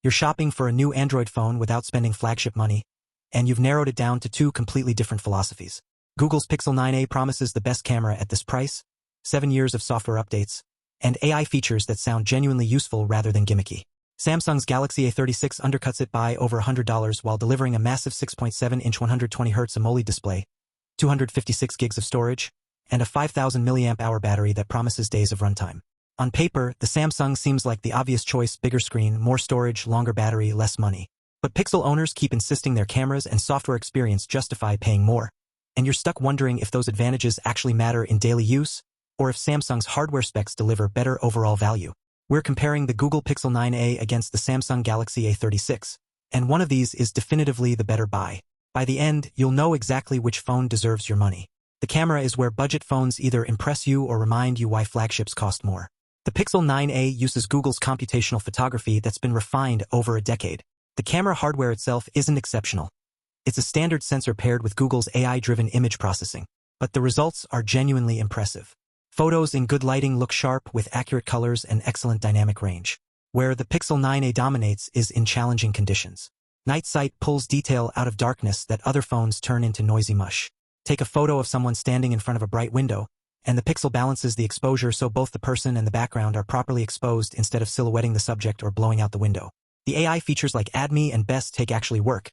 You're shopping for a new Android phone without spending flagship money, and you've narrowed it down to two completely different philosophies. Google's Pixel 9a promises the best camera at this price, 7 years of software updates, and AI features that sound genuinely useful rather than gimmicky. Samsung's Galaxy A36 undercuts it by over $100 while delivering a massive 6.7-inch 120Hz AMOLED display, 256 gigs of storage, and a 5,000 mAh battery that promises days of runtime. On paper, the Samsung seems like the obvious choice: bigger screen, more storage, longer battery, less money. But Pixel owners keep insisting their cameras and software experience justify paying more, and you're stuck wondering if those advantages actually matter in daily use, or if Samsung's hardware specs deliver better overall value. We're comparing the Google Pixel 9a against the Samsung Galaxy A36, and one of these is definitively the better buy. By the end, you'll know exactly which phone deserves your money. The camera is where budget phones either impress you or remind you why flagships cost more. The Pixel 9a uses Google's computational photography that's been refined over a decade. The camera hardware itself isn't exceptional. It's a standard sensor paired with Google's AI-driven image processing, but the results are genuinely impressive. Photos in good lighting look sharp with accurate colors and excellent dynamic range. Where the Pixel 9a dominates is in challenging conditions. Night sight pulls detail out of darkness that other phones turn into noisy mush. Take a photo of someone standing in front of a bright window, and the Pixel balances the exposure so both the person and the background are properly exposed instead of silhouetting the subject or blowing out the window. The AI features like AdMe and Best Take actually work.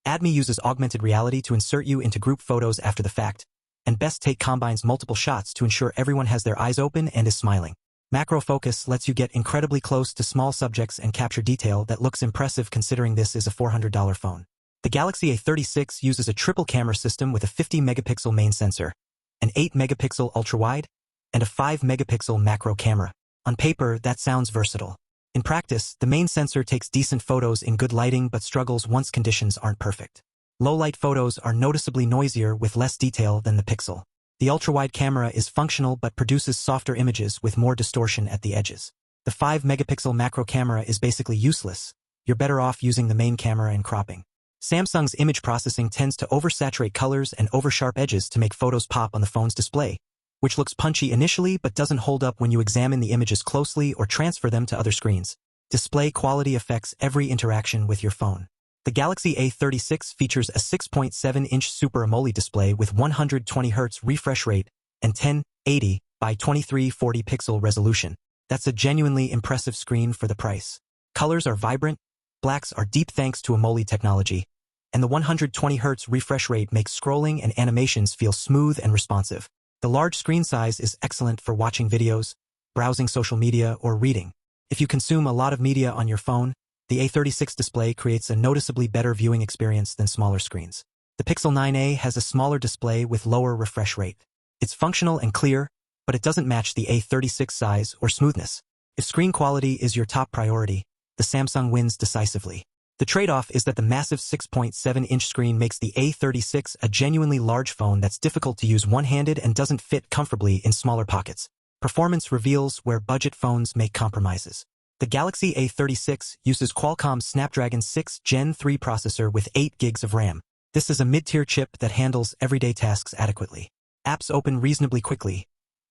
AdMe uses augmented reality to insert you into group photos after the fact, and Best Take combines multiple shots to ensure everyone has their eyes open and is smiling. Macro focus lets you get incredibly close to small subjects and capture detail that looks impressive considering this is a $400 phone. The Galaxy A36 uses a triple camera system with a 50-megapixel main sensor, an 8-megapixel ultrawide, and a 5-megapixel macro camera. On paper, that sounds versatile. In practice, the main sensor takes decent photos in good lighting but struggles once conditions aren't perfect. Low-light photos are noticeably noisier with less detail than the Pixel. The ultrawide camera is functional but produces softer images with more distortion at the edges. The 5-megapixel macro camera is basically useless. You're better off using the main camera and cropping. Samsung's image processing tends to oversaturate colors and oversharp edges to make photos pop on the phone's display, which looks punchy initially but doesn't hold up when you examine the images closely or transfer them to other screens. Display quality affects every interaction with your phone. The Galaxy A36 features a 6.7-inch Super AMOLED display with 120Hz refresh rate and 1080 by 2340 pixel resolution. That's a genuinely impressive screen for the price. Colors are vibrant, blacks are deep thanks to AMOLED technology, and the 120Hz refresh rate makes scrolling and animations feel smooth and responsive. The large screen size is excellent for watching videos, browsing social media, or reading. If you consume a lot of media on your phone, the A36 display creates a noticeably better viewing experience than smaller screens. The Pixel 9a has a smaller display with lower refresh rate. It's functional and clear, but it doesn't match the A36 size or smoothness. If screen quality is your top priority, the Samsung wins decisively. The trade-off is that the massive 6.7-inch screen makes the A36 a genuinely large phone that's difficult to use one-handed and doesn't fit comfortably in smaller pockets. Performance reveals where budget phones make compromises. The Galaxy A36 uses Qualcomm's Snapdragon 6 Gen 3 processor with 8 gigs of RAM. This is a mid-tier chip that handles everyday tasks adequately. Apps open reasonably quickly,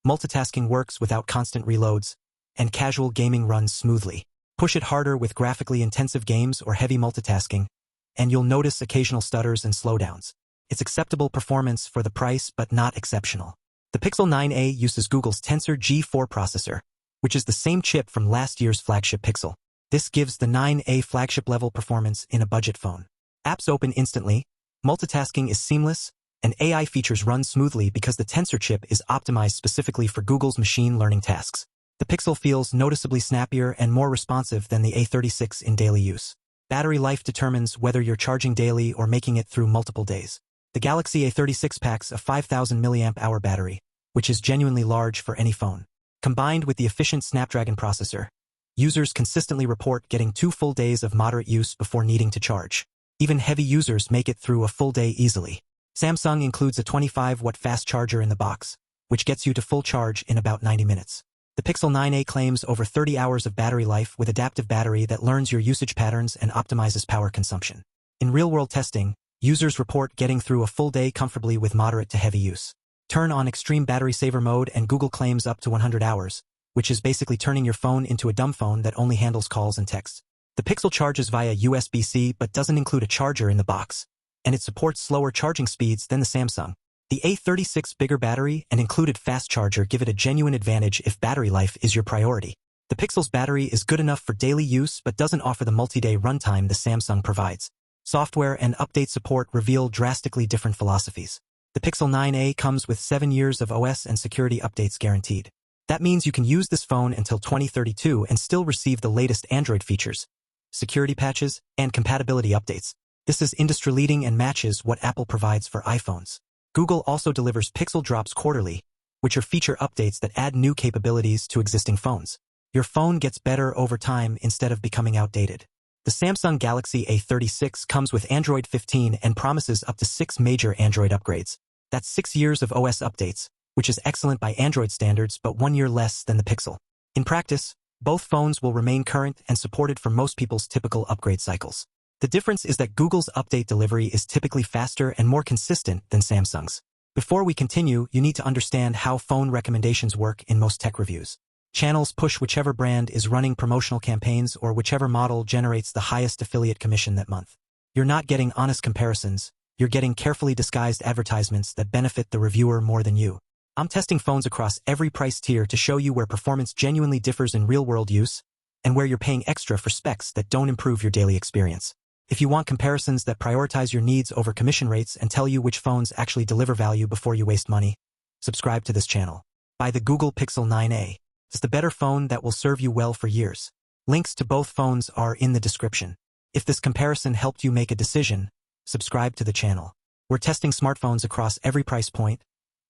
multitasking works without constant reloads, and casual gaming runs smoothly. Push it harder with graphically intensive games or heavy multitasking, and you'll notice occasional stutters and slowdowns. It's acceptable performance for the price but not exceptional. The Pixel 9a uses Google's Tensor G4 processor, which is the same chip from last year's flagship Pixel. This gives the 9a flagship-level performance in a budget phone. Apps open instantly, multitasking is seamless, and AI features run smoothly because the Tensor chip is optimized specifically for Google's machine learning tasks. The Pixel feels noticeably snappier and more responsive than the A36 in daily use. Battery life determines whether you're charging daily or making it through multiple days. The Galaxy A36 packs a 5,000 mAh battery, which is genuinely large for any phone. Combined with the efficient Snapdragon processor, users consistently report getting 2 full days of moderate use before needing to charge. Even heavy users make it through a full day easily. Samsung includes a 25-watt fast charger in the box, which gets you to full charge in about 90 minutes. The Pixel 9a claims over 30 hours of battery life with adaptive battery that learns your usage patterns and optimizes power consumption. In real-world testing, users report getting through a full day comfortably with moderate to heavy use. Turn on extreme battery saver mode and Google claims up to 100 hours, which is basically turning your phone into a dumb phone that only handles calls and texts. The Pixel charges via USB-C but doesn't include a charger in the box, and it supports slower charging speeds than the Samsung. The A36 bigger battery and included fast charger give it a genuine advantage if battery life is your priority. The Pixel's battery is good enough for daily use but doesn't offer the multi-day runtime the Samsung provides. Software and update support reveal drastically different philosophies. The Pixel 9a comes with 7 years of OS and security updates guaranteed. That means you can use this phone until 2032 and still receive the latest Android features, security patches, and compatibility updates. This is industry-leading and matches what Apple provides for iPhones. Google also delivers Pixel Drops quarterly, which are feature updates that add new capabilities to existing phones. Your phone gets better over time instead of becoming outdated. The Samsung Galaxy A36 comes with Android 15 and promises up to 6 major Android upgrades. That's 6 years of OS updates, which is excellent by Android standards but 1 year less than the Pixel. In practice, both phones will remain current and supported for most people's typical upgrade cycles. The difference is that Google's update delivery is typically faster and more consistent than Samsung's. Before we continue, you need to understand how phone recommendations work in most tech reviews. Channels push whichever brand is running promotional campaigns or whichever model generates the highest affiliate commission that month. You're not getting honest comparisons, you're getting carefully disguised advertisements that benefit the reviewer more than you. I'm testing phones across every price tier to show you where performance genuinely differs in real-world use and where you're paying extra for specs that don't improve your daily experience. If you want comparisons that prioritize your needs over commission rates and tell you which phones actually deliver value before you waste money, subscribe to this channel. Buy the Google Pixel 9a. It's the better phone that will serve you well for years. Links to both phones are in the description. If this comparison helped you make a decision, subscribe to the channel. We're testing smartphones across every price point,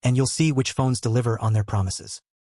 and you'll see which phones deliver on their promises.